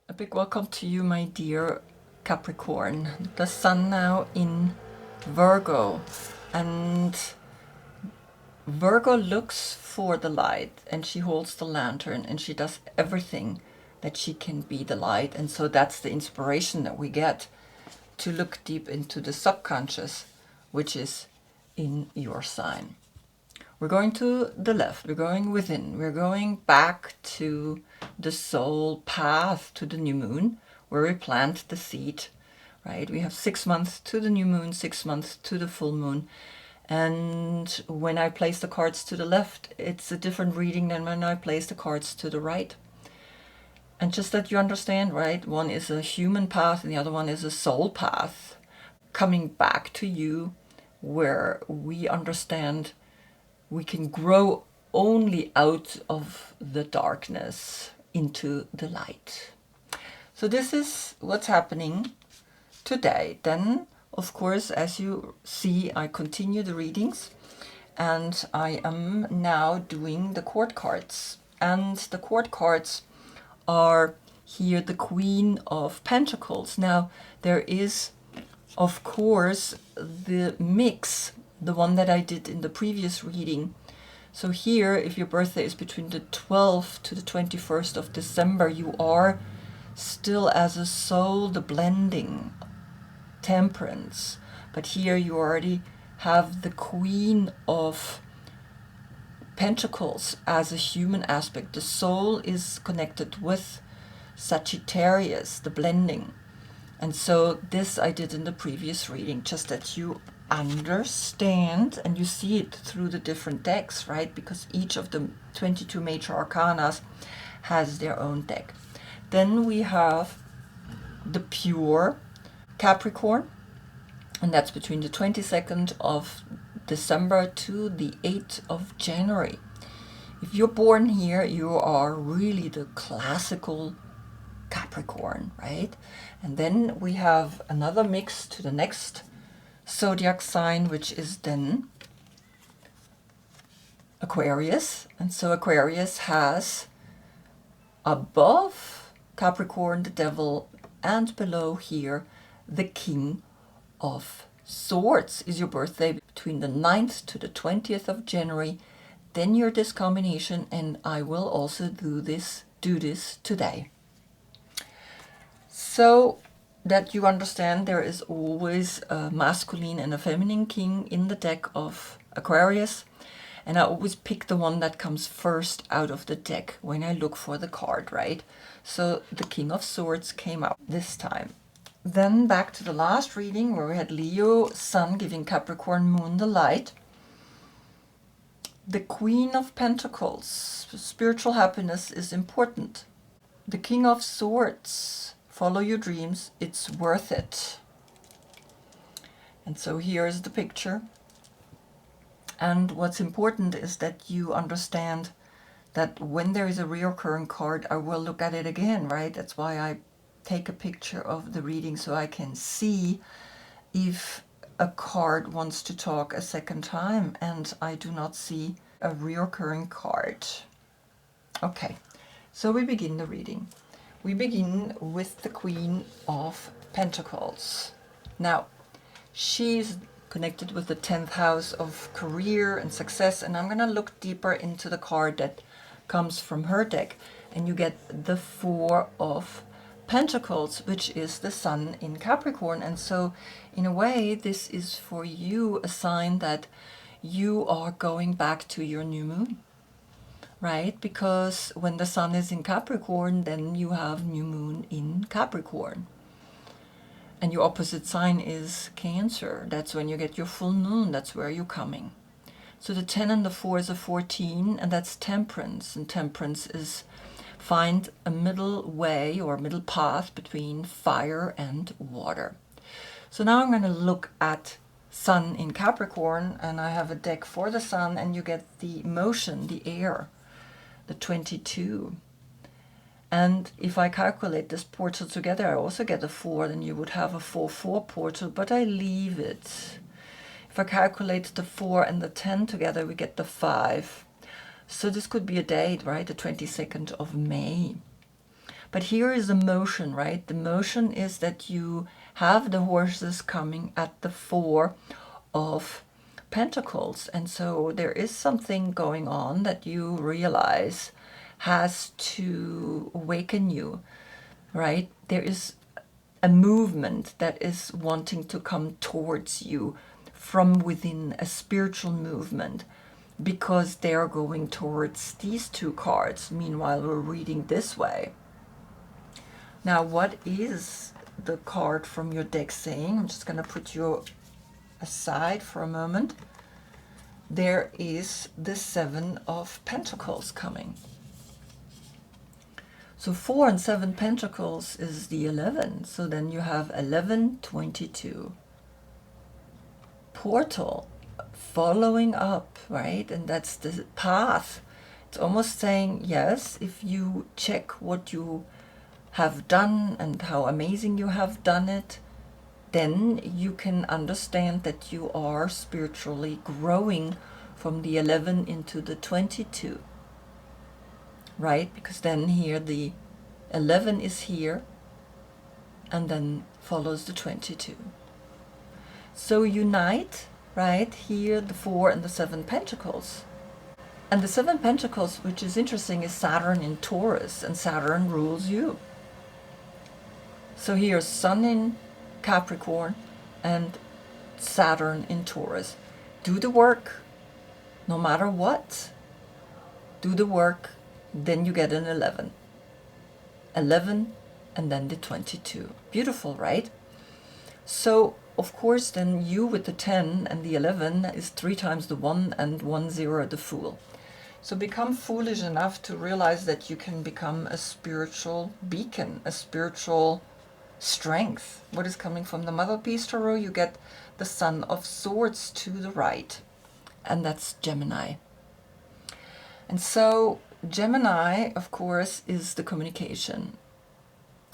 A big welcome to you, my dear Capricorn. The sun now in Virgo, and Virgo looks for the light, and she holds the lantern, and she does everything that she can be the light. And so that's the inspiration that we get to look deep into the subconscious, which is in your sign. We're going to the left, we're going within, we're going back to the soul path, to the new moon, where we plant the seed, right? We have 6 months to the new moon, 6 months to the full moon. And when I place the cards to the left, it's a different reading than when I place the cards to the right. And just that you understand, right? One is a human path and the other one is a soul path, coming back to you, where we understand we can grow only out of the darkness into the light. So this is what's happening today. Then, of course, as you see, I continue the readings, and I am now doing the court cards. And the court cards are here the Queen of Pentacles. Now, there is, of course, the mix, the one that I did in the previous reading. So here, if your birthday is between the 12th to the 21st of December, you are still as a soul the blending, temperance. But here you already have the Queen of Pentacles as a human aspect. The soul is connected with Sagittarius, the blending. And so this I did in the previous reading, just that you understand, and you see it through the different decks, right? Because each of the 22 major arcanas has their own deck. Then we have the pure Capricorn, and that's between the 22nd of December to the 8th of January. If you're born here, you are really the classical Capricorn, right? And then we have another mix to the next zodiac sign, which is then Aquarius. And so Aquarius has above Capricorn the devil, and below here the King of Swords. Is your birthday between the 9th to the 20th of January, then you're this combination, and I will also do this today. So that you understand, there is always a masculine and a feminine king in the deck of Aquarius, and I always pick the one that comes first out of the deck when I look for the card, right? So the King of Swords came out this time. Then back to the last reading, where we had Leo Sun giving Capricorn Moon the light. The Queen of Pentacles, spiritual happiness is important. The King of Swords, follow your dreams, it's worth it. And so here is the picture. And what's important is that you understand that when there is a reoccurring card, I will look at it again, right? That's why I take a picture of the reading, so I can see if a card wants to talk a second time, and I do not see a reoccurring card. Okay, so we begin the reading. We begin with the Queen of Pentacles. Now, she's connected with the 10th house of career and success, and I'm going to look deeper into the card that comes from her deck, and you get the Four of Pentacles, which is the Sun in Capricorn. And so in a way, this is for you a sign that you are going back to your new moon, right? Because when the Sun is in Capricorn, then you have new moon in Capricorn. And your opposite sign is Cancer. That's when you get your full moon. That's where you're coming. So the 10 and the 4 is a 14, and that's temperance. And temperance is find a middle way or middle path between fire and water. So now I'm going to look at Sun in Capricorn, and I have a deck for the Sun, and you get the motion, the air, the 22. And if I calculate this portal together, I also get a 4, then you would have a 4-4 portal, but I leave it. If I calculate the 4 and the 10 together, we get the 5. So this could be a date, right? The 22nd of May. But here is the motion, right? The motion is that you have the horses coming at the 4 of Pentacles. And so there is something going on that you realize has to awaken you, right? There is a movement that is wanting to come towards you from within, a spiritual movement, because they are going towards these 2 cards. Meanwhile, we're reading this way. Now, what is the card from your deck saying? I'm just going to put you aside for a moment. There is the 7 of Pentacles coming. So 4 and 7 Pentacles is the 11. So then you have 11, 22. Portal, following up, right? And that's the path. It's almost saying, yes, if you check what you have done and how amazing you have done it, then you can understand that you are spiritually growing from the 11 into the 22. Right? Because then here the 11 is here and then follows the 22. So unite, right? Here the 4 and the 7 Pentacles. And the 7 Pentacles, which is interesting, is Saturn in Taurus, and Saturn rules you. So here's Sun in Capricorn and Saturn in Taurus. Do the work, no matter what. Do the work. Then you get an 11. 11 and then the 22. Beautiful, right? So, of course, then you with the 10 and the 11 is 3 times the 1 and 1 0 the Fool. So become foolish enough to realize that you can become a spiritual beacon, a spiritual strength. What is coming from the Mother Piece Tarot? You get the Sun of Swords to the right. And that's Gemini. And so Gemini, of course, is the communication.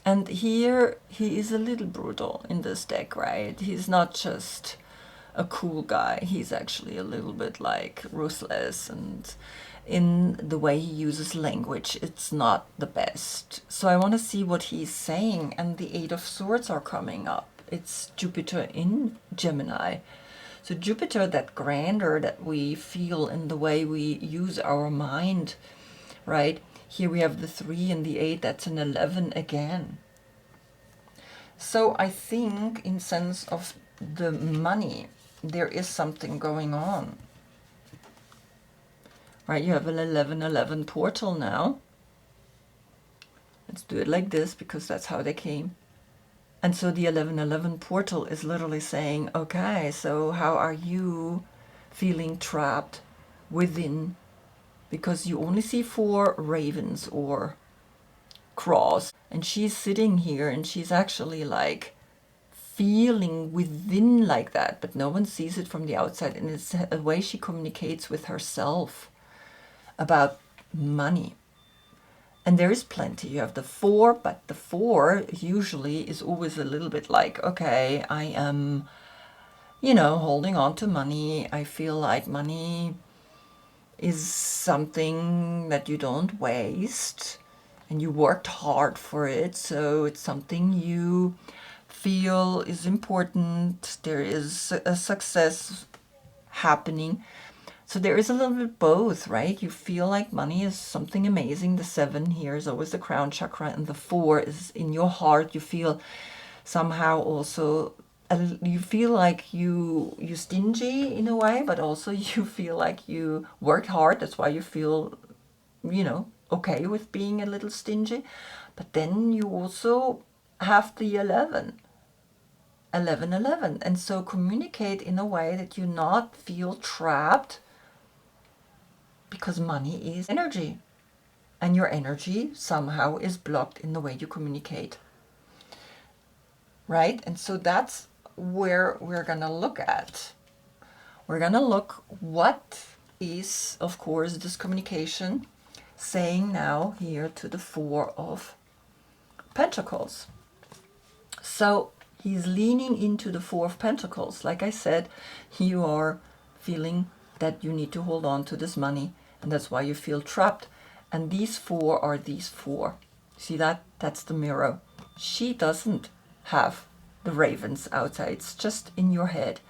And here he is a little brutal in this deck, right? He's not just a cool guy. He's actually a little bit like ruthless, and in the way he uses language, it's not the best. So I want to see what he's saying. And the 8 of Swords are coming up. It's Jupiter in Gemini. So Jupiter, that grandeur that we feel in the way we use our mind, right? Here we have the 3 and the 8, that's an 11 again. So I think in sense of the money, there is something going on. Right, you have an 11-11 portal now. Let's do it like this because that's how they came. And so the 11-11 portal is literally saying, okay, so how are you feeling trapped within? Because you only see 4 ravens or crows. And she's sitting here and she's actually like feeling within like that. But no one sees it from the outside. And it's a way she communicates with herself about money. And there is plenty. You have the 4, but the 4 usually is always a little bit like, okay, I am, holding on to money. I feel like money is something that you don't waste, and you worked hard for it, so it's something you feel is important. There is a success happening. So there is a little bit both, right? You feel like money is something amazing. The 7 here is always the crown chakra, and the 4 is in your heart. You feel somehow also, you feel like you stingy in a way, but also you feel like you worked hard. That's why you feel, okay with being a little stingy. But then you also have the 11. 11-11. And so communicate in a way that you not feel trapped, because money is energy, and your energy somehow is blocked in the way you communicate, right? And so that's where we're gonna look at. We're gonna look what is, of course, this communication saying now here to the 4 of Pentacles. So he's leaning into the 4 of Pentacles. Like I said, you are feeling that you need to hold on to this money, and that's why you feel trapped. And these 4 are these 4. See that? That's the mirror. She doesn't have the ravens outside. It's just in your head.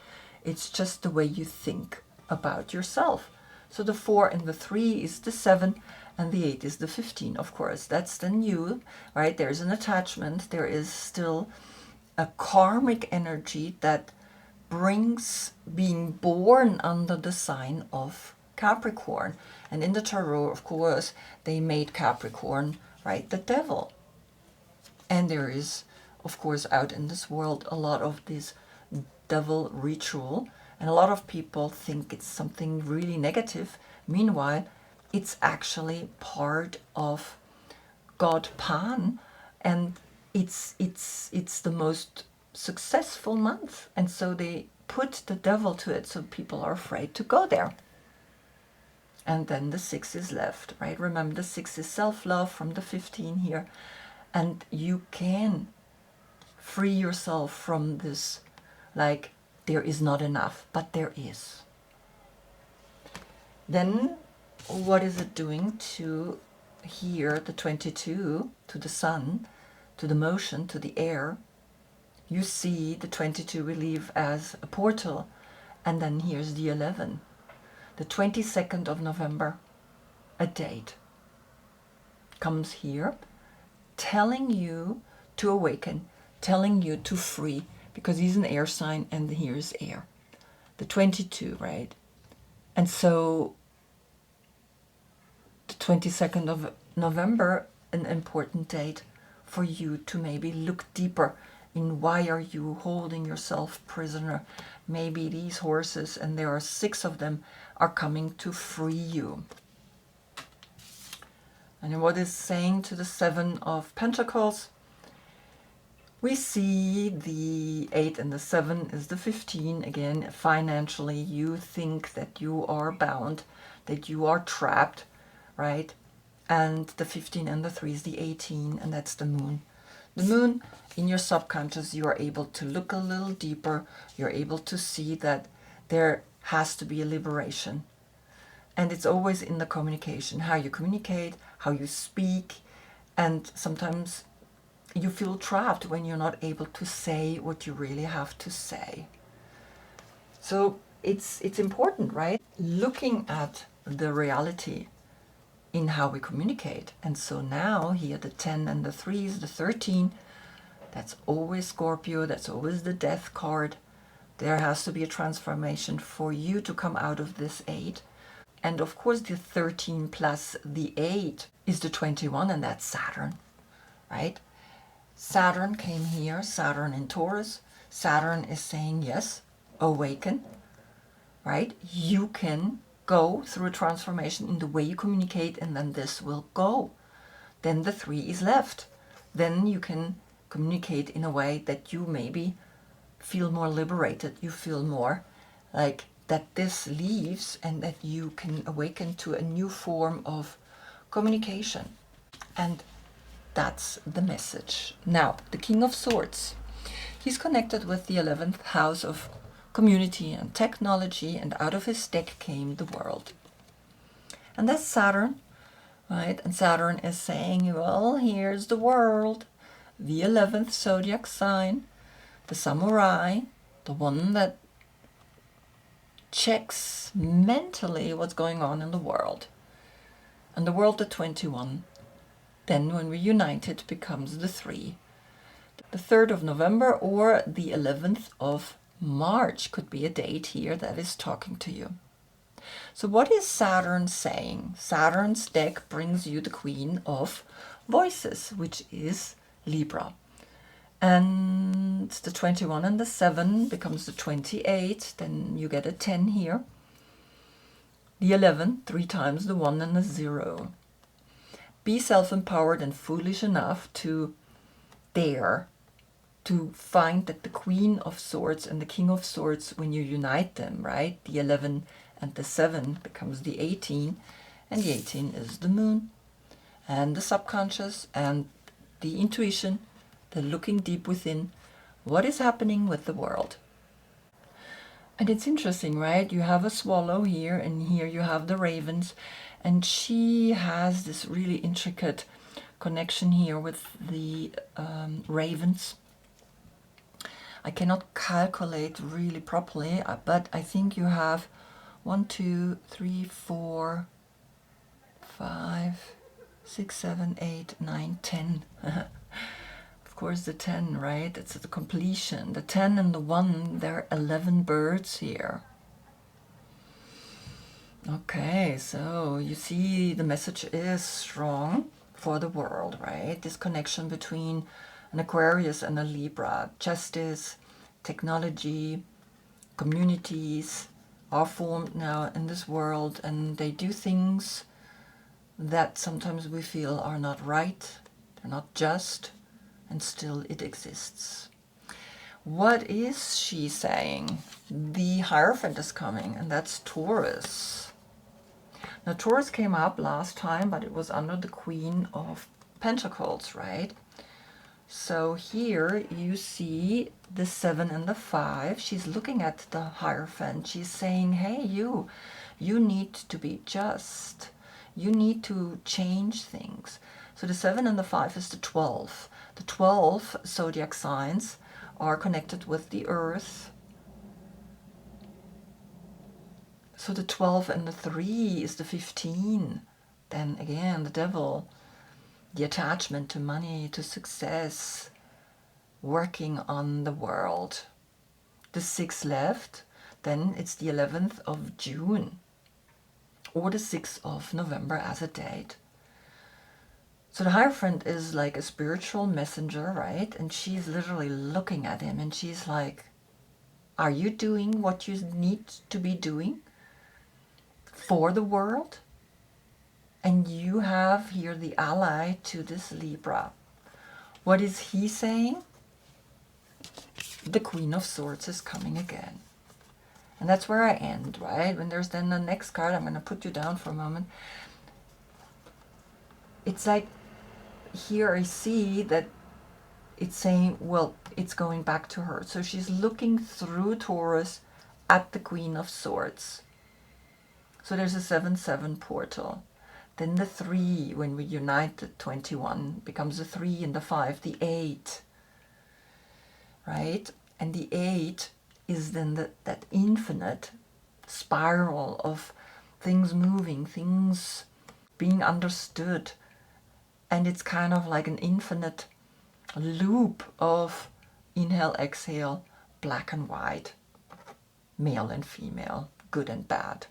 It's just the way you think about yourself. So the 4 and the 3 is the 7, and the 8 is the 15, of course. That's the new, right? There's an attachment. There is still a karmic energy that brings being born under the sign of Capricorn. And in the tarot, of course, they made Capricorn, right, the devil. And there is, of course, out in this world, a lot of this devil ritual. And a lot of people think it's something really negative. Meanwhile, it's actually part of God Pan, and it's the most successful month. And so they put the devil to it, so people are afraid to go there. And then the 6 is left, right? Remember, the 6 is self-love from the 15 here. And you can free yourself from this, like, there is not enough, but there is. Then what is it doing to here, the 22, to the sun, to the motion, to the air? You see the 22 we leave as a portal, and then here's the 11. The 22nd of November, a date, comes here, telling you to awaken, telling you to free, because he's an air sign and here's air. The 22, right? And so the 22nd of November, an important date for you to maybe look deeper in why are you holding yourself prisoner. Maybe these horses, and there are 6 of them, are coming to free you. And what is saying to the 7 of Pentacles? We see the 8 and the 7 is the 15. Again, financially, you think that you are bound, that you are trapped, right? And the 15 and the 3 is the 18, and that's the moon. The moon, in your subconscious, you are able to look a little deeper. You're able to see that there has to be a liberation. And it's always in the communication, how you communicate, how you speak. And sometimes you feel trapped when you're not able to say what you really have to say. So it's important, right? Looking at the reality in how we communicate. And so now here the 10 and the 3s, the 13, that's always Scorpio, that's always the death card. There has to be a transformation for you to come out of this 8. And of course the 13 plus the 8 is the 21, and that's Saturn, right? Saturn came here, Saturn in Taurus. Saturn is saying, yes, awaken, right? You can go through a transformation in the way you communicate, and then this will go. Then the 3 is left. Then you can communicate in a way that you maybe feel more liberated. You feel more like that this leaves, and that you can awaken to a new form of communication. And that's the message. Now, the King of Swords, he's connected with the 11th house of community and technology, and out of his deck came the world. And that's Saturn, right? And Saturn is saying, well, here's the world, the 11th zodiac sign, the samurai, the one that checks mentally what's going on in the world. And the world, the 21. Then when we unite, it becomes the 3. The 3rd of November or the 11th of March could be a date here that is talking to you. So what is Saturn saying? Saturn's deck brings you the Queen of Voices, which is Libra. And the 21 and the 7 becomes the 28. Then you get a 10 here. The 11, 3 times the 1 and the 0. Be self-empowered and foolish enough to dare to find that the Queen of Swords and the King of Swords, when you unite them, right? The 11 and the 7 becomes the 18, and the 18 is the moon. And the subconscious and the intuition, the looking deep within, what is happening with the world. And it's interesting, right? You have a swallow here, and here you have the ravens, and she has this really intricate connection here with the ravens. I cannot calculate really properly, but I think you have 1, 2, 3, 4, 5, 6, 7, 8, 9, 10. Of course the 10, right? It's the completion. The 10 and the 1, there are 11 birds here. Okay, so you see the message is strong for the world, right? This connection between an Aquarius and a Libra. Justice, technology, communities are formed now in this world, and they do things that sometimes we feel are not right, they're not just, and still it exists. What is she saying? The Hierophant is coming, and that's Taurus. Now, Taurus came up last time, but it was under the Queen of Pentacles, right? So here you see the 7 and the 5. She's looking at the Hierophant. She's saying, hey, you need to be just. You need to change things. So the 7 and the 5 is the 12. The 12 zodiac signs are connected with the earth. So the 12 and the 3 is the 15. Then again, the devil, the attachment to money, to success, working on the world. The 6 left, then it's the 11th of June or the 6th of November as a date. So the Hierophant is like a spiritual messenger, right? And she's literally looking at him and she's like, are you doing what you need to be doing for the world? And you have here the ally to this Libra. What is he saying? The Queen of Swords is coming again. And that's where I end, right? When there's then the next card, I'm going to put you down for a moment. It's like here I see that it's saying, well, it's going back to her. So she's looking through Taurus at the Queen of Swords. So there's a 7-7 portal. Then the 3, when we unite the 21, becomes the 3 and the 5, the 8. Right? And the 8 is then that infinite spiral of things moving, things being understood. And it's kind of like an infinite loop of inhale, exhale, black and white, male and female, good and bad.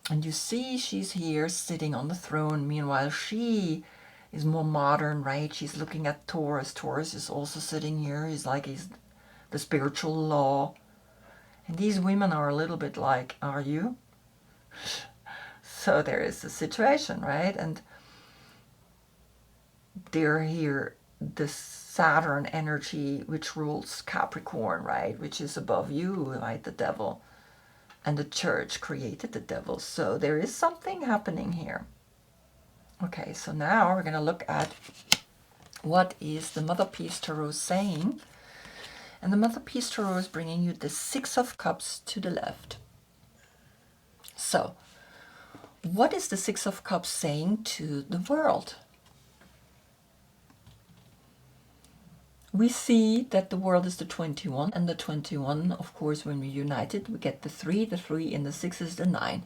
And you see she's here sitting on the throne. Meanwhile, she is more modern, right? She's looking at Taurus. Taurus is also sitting here. He's the spiritual law. And these women are a little bit like, are you? So there is a situation, right? And they're here, the Saturn energy, which rules Capricorn, right? Which is above you, right? The devil. And the church created the devil. So there is something happening here. Okay, so now we're going to look at what is the Mother Peace Tarot saying. And the Mother Peace Tarot is bringing you the 6 of Cups to the left. So, what is the 6 of Cups saying to the world? We see that the world is the 21, and the 21, of course, when we unite it, we get the 3, and the 6 is the 9.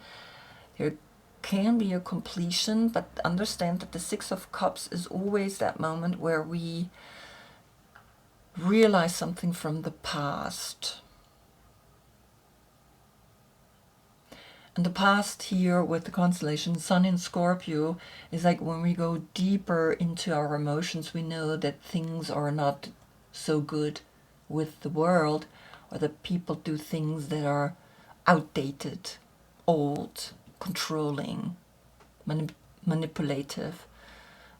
There can be a completion, but understand that the 6 of Cups is always that moment where we realize something from the past. And the past here with the constellation Sun in Scorpio is like when we go deeper into our emotions, we know that things are not so good with the world, or that people do things that are outdated, old, controlling, manipulative.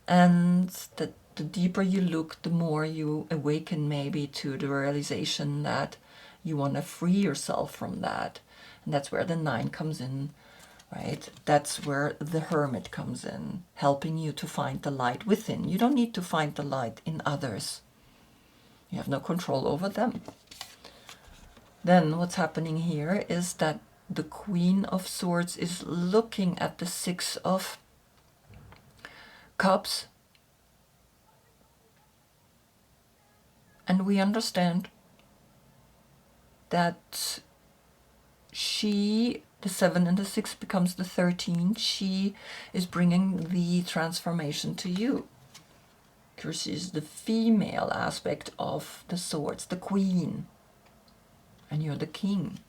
And that the deeper you look, the more you awaken maybe to the realization that you want to free yourself from that. And that's where the 9 comes in, right? That's where the Hermit comes in, helping you to find the light within. You don't need to find the light in others. You have no control over them. Then what's happening here is that the Queen of Swords is looking at the 6 of Cups. And we understand that she, the 7 and the 6 becomes the 13. She is bringing the transformation to you. Because she's the female aspect of the swords, the queen. And you're the king.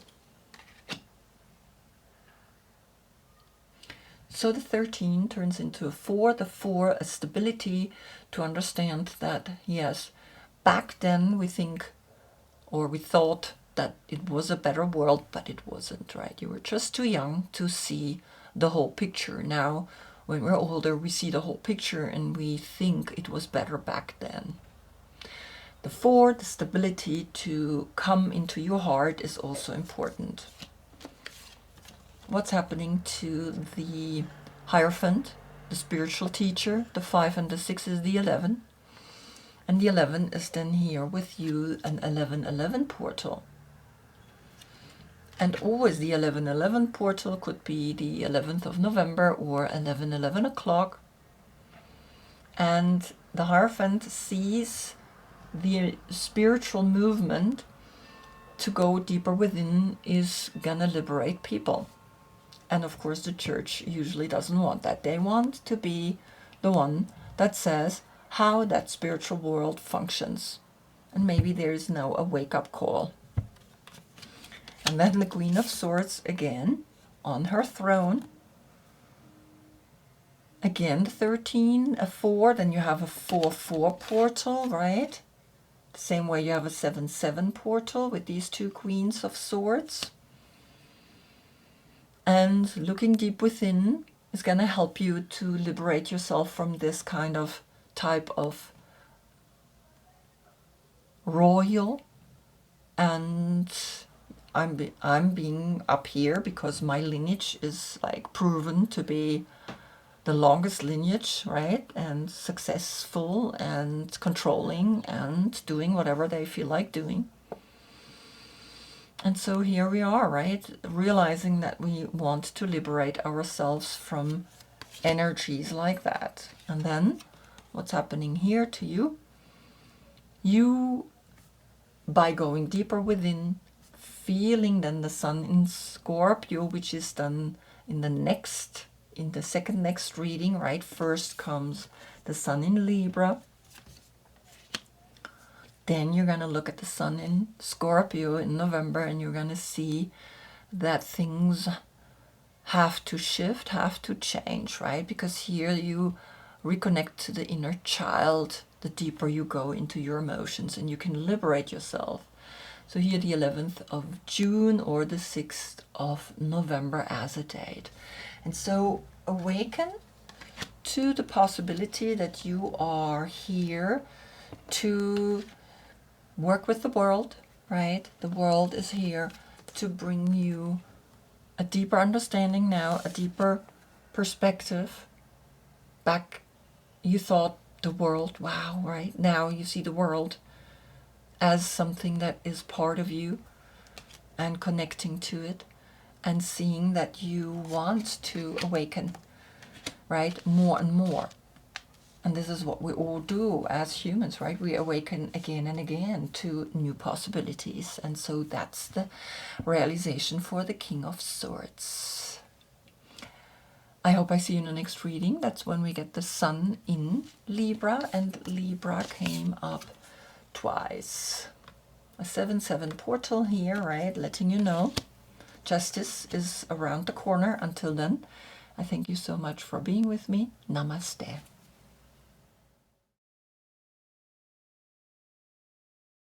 So the 13 turns into a 4. The 4, a stability to understand that, yes, back then we think, or we thought that it was a better world, but it wasn't, right? You were just too young to see the whole picture. Now, when we're older, we see the whole picture and we think it was better back then. The 4, the stability to come into your heart is also important. What's happening to the Hierophant, the spiritual teacher? The 5 and the 6 is the 11. And the 11 is then here with you, an 11-11 portal. And always the 11-11 portal could be the 11th of November or 11 o'clock. And the Hierophant sees the spiritual movement to go deeper within is gonna liberate people. And of course the church usually doesn't want that. They want to be the one that says how that spiritual world functions. And maybe there is now a wake-up call. And then the Queen of Swords again on her throne. Again, 13, a 4, then you have a 4-4 portal, right? The same way you have a 7-7 portal with these 2 Queens of Swords. And looking deep within is going to help you to liberate yourself from this kind of type of royal. And I'm being up here because my lineage is like proven to be the longest lineage, right? And successful and controlling and doing whatever they feel like doing. And so here we are, right? Realizing that we want to liberate ourselves from energies like that. And then what's happening here to you? You, by going deeper within, feeling then the sun in Scorpio, which is done in the second next reading, right? First comes the sun in Libra. Then you're going to look at the sun in Scorpio in November and you're going to see that things have to shift, have to change, right? Because here you reconnect to the inner child the deeper you go into your emotions and you can liberate yourself. So here the 11th of June or the 6th of November as a date. And so awaken to the possibility that you are here to work with the world, right? The world is here to bring you a deeper understanding now, a deeper perspective. Back, you thought the world, wow, right? Now you see the world as something that is part of you and connecting to it and seeing that you want to awaken, right? More and more. And this is what we all do as humans, right? We awaken again and again to new possibilities. And so that's the realization for the King of Swords. I hope I see you in the next reading. That's when we get the sun in Libra. And Libra came up twice. A 7-7 portal here, right? Letting you know justice is around the corner. Until then, I thank you so much for being with me. Namaste.